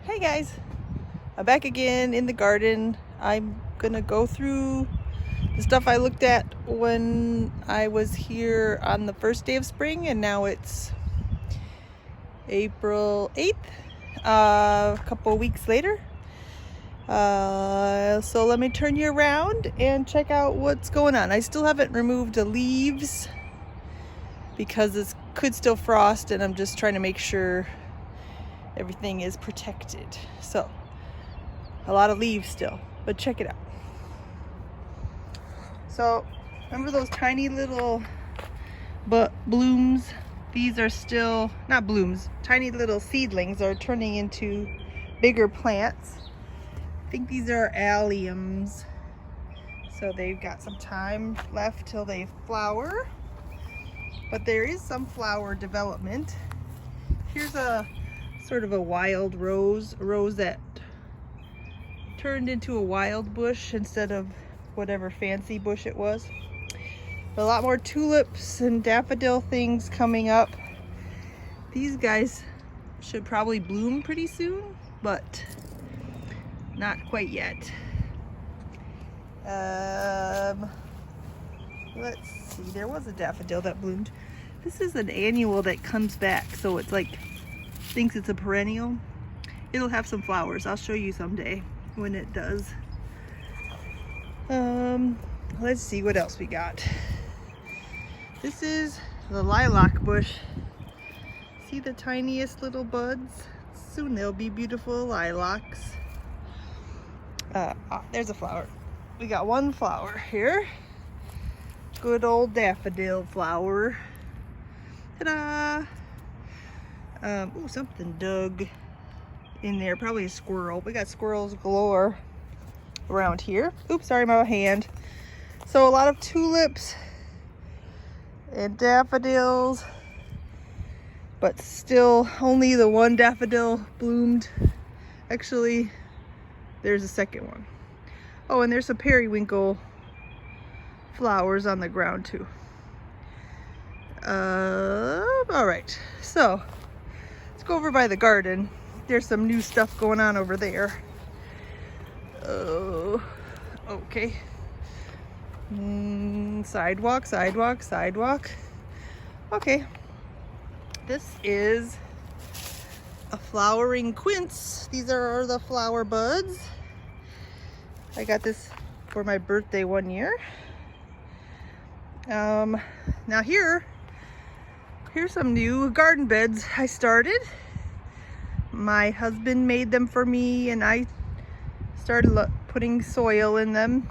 Hey guys, I'm back again in the garden. I'm gonna go through the stuff I looked at when I was here on the first day of spring, and now it's April 8th, a couple weeks later. So let me turn you around and check out what's going on. I still haven't removed the leaves because it could still frost, and I'm just trying to make sure everything is protected. So a lot of leaves still, but check it out. So remember those tiny little blooms? These are still not blooms. Tiny little seedlings are turning into bigger plants. I think these are alliums, so they've got some time left till they flower, but there is some flower development. Here's a sort of a wild rose, a rose that turned into a wild bush instead of whatever fancy bush it was. A lot more tulips and daffodil things coming up. These guys should probably bloom pretty soon, but not quite yet. Let's see, there was a daffodil that bloomed. This is an annual that comes back, so it's like, thinks it's a perennial. It'll have some flowers. I'll show you someday when it does. Let's see what else we got. This is the lilac bush. See the tiniest little buds? Soon they'll be beautiful lilacs. There's a flower. We got one flower here. Good old daffodil flower. Ta-da! Oh, something dug in there. Probably a squirrel. We got squirrels galore around here. Oops, sorry, my hand. So a lot of tulips and daffodils, but still only the one daffodil bloomed. Actually, there's a second one. Oh, and there's some periwinkle flowers on the ground too. All right, so let's go over by the garden. There's some new stuff going on over there. Oh, okay. Sidewalk, sidewalk, sidewalk. Okay. This is a flowering quince. These are the flower buds. I got this for my birthday one year. Now here's some new garden beds I started. My husband made them for me, and I started putting soil in them.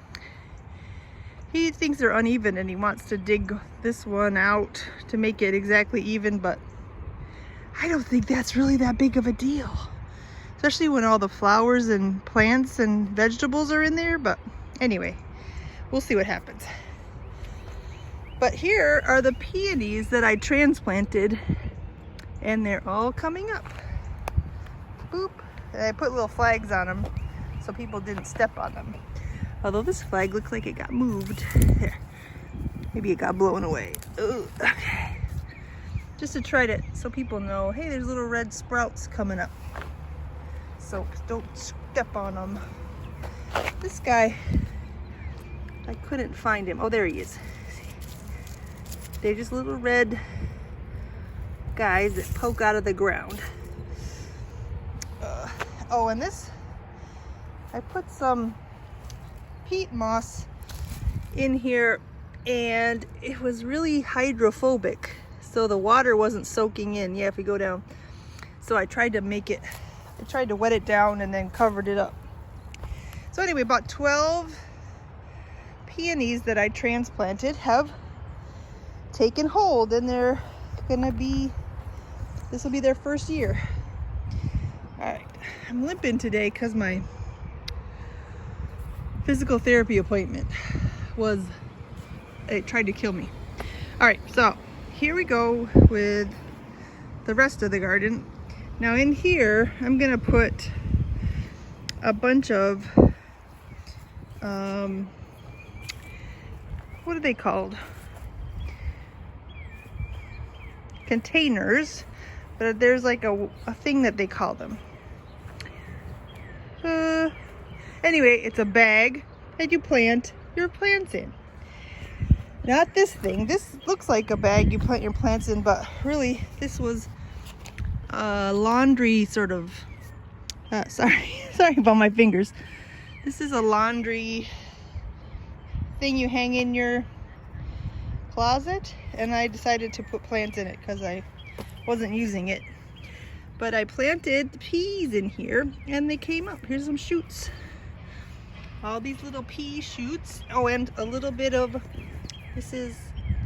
He thinks they're uneven and he wants to dig this one out to make it exactly even, but I don't think that's really that big of a deal, especially when all the flowers and plants and vegetables are in there. But anyway, we'll see what happens. But here are the peonies that I transplanted, and they're all coming up. Boop. And I put little flags on them so people didn't step on them. Although this flag looks like it got moved. There. Maybe it got blown away. Ooh, okay. Just to try to, so people know, hey, there's little red sprouts coming up. So don't step on them. This guy, I couldn't find him. Oh, there he is. They're just little red guys that poke out of the ground. Oh, and this, I put some peat moss in here, and it was really hydrophobic, so the water wasn't soaking in. Yeah, if we go down. So I tried to wet it down and then covered it up. So anyway, about 12 peonies that I transplanted have taken hold, and they're gonna be, this will be their first year. All right, I'm limping today because my physical therapy appointment it tried to kill me. All right, so here we go with the rest of the garden. Now in here, I'm gonna put a bunch of, what are they called? Containers, but there's like a thing that they call them. Anyway, it's a bag that you plant your plants in. Not this thing. This looks like a bag you plant your plants in, but really this was a laundry sort of, sorry about my fingers. This is a laundry thing you hang in your closet, and I decided to put plants in it because I wasn't using it. But I planted peas in here and they came up. Here's some shoots. All these little pea shoots. Oh, and a little bit of, this is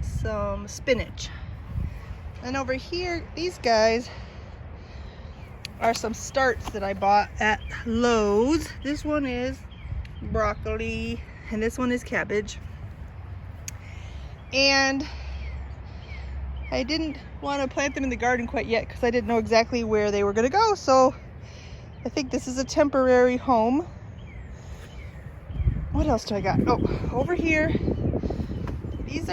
some spinach. And over here, these guys are some starts that I bought at Lowe's. This one is broccoli and this one is cabbage. And I didn't want to plant them in the garden quite yet because I didn't know exactly where they were going to go. So I think this is a temporary home. What else do I got? Oh, over here, these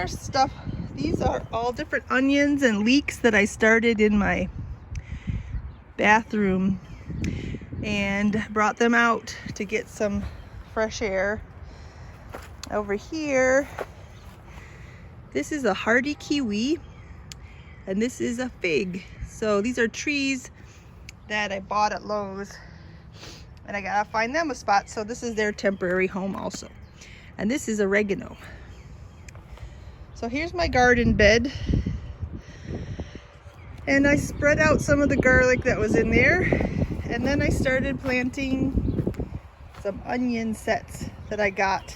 are all different onions and leeks that I started in my bathroom and brought them out to get some fresh air. Over here, this is a hardy kiwi and this is a fig. So these are trees that I bought at Lowe's and I gotta find them a spot. So this is their temporary home also. And this is oregano. So here's my garden bed. And I spread out some of the garlic that was in there. And then I started planting some onion sets that I got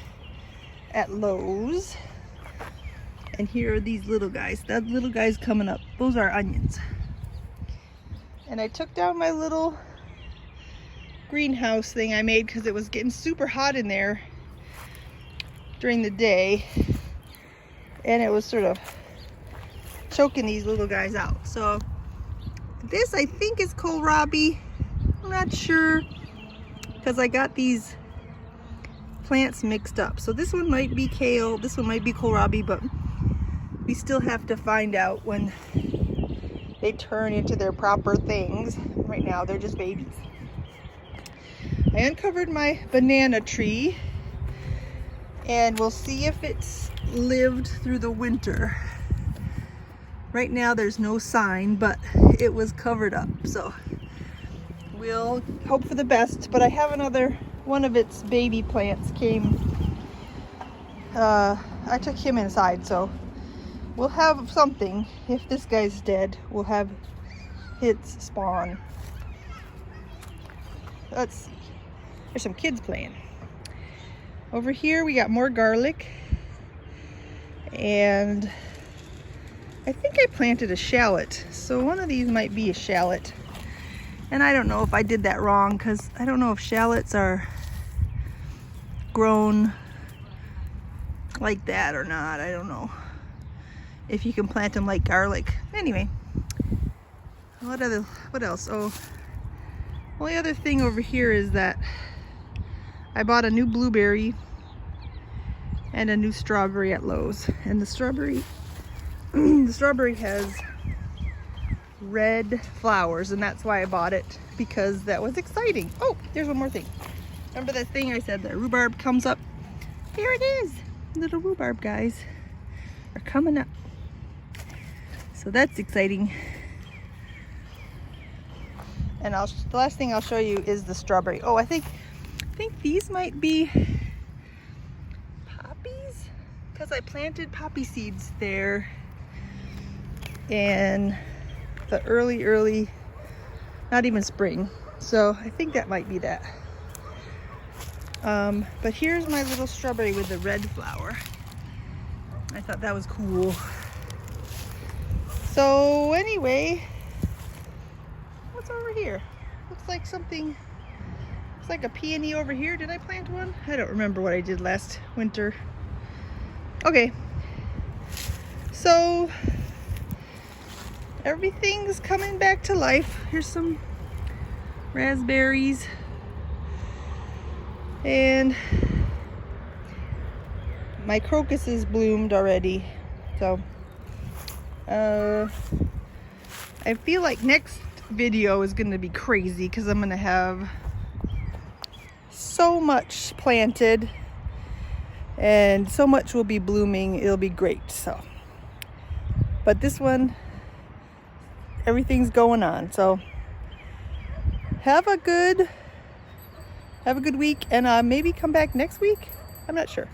at Lowe's. And here are these little guys. That little guy's coming up. Those are onions. And I took down my little greenhouse thing I made because it was getting super hot in there during the day. And it was sort of choking these little guys out. So this I think is kohlrabi. I'm not sure because I got these plants mixed up. So this one might be kale, this one might be kohlrabi, but we still have to find out when they turn into their proper things. Right now they're just babies. I uncovered my banana tree and we'll see if it's lived through the winter. Right now there's no sign, but it was covered up, so we'll hope for the best. But I have another one of its baby plants came. I took him inside, so we'll have something. If this guy's dead, we'll have its spawn. Let's see. There's some kids playing. Over here we got more garlic. And I think I planted a shallot. So one of these might be a shallot. And I don't know if I did that wrong because I don't know if shallots are grown like that or not. I don't know if you can plant them like garlic. Anyway, what else? Oh, only other thing over here is that I bought a new blueberry and a new strawberry at Lowe's. And the strawberry has red flowers, and that's why I bought it, because that was exciting. Oh, there's one more thing. Remember that thing I said that rhubarb comes up? Here it is. Little rhubarb guys are coming up. So that's exciting. And the last thing I'll show you is the strawberry. Oh, I think these might be poppies because I planted poppy seeds there in the early, not even spring. So I think that might be that. But here's my little strawberry with the red flower. I thought that was cool. So anyway, what's over here? Looks like something, looks like a peony over here. Did I plant one? I don't remember what I did last winter. Okay, so everything's coming back to life. Here's some raspberries. And my crocuses bloomed already. So I feel like next video is gonna be crazy because I'm gonna have so much planted and so much will be blooming. It'll be great. So, but this one, everything's going on. So have a good week, and maybe come back next week. I'm not sure.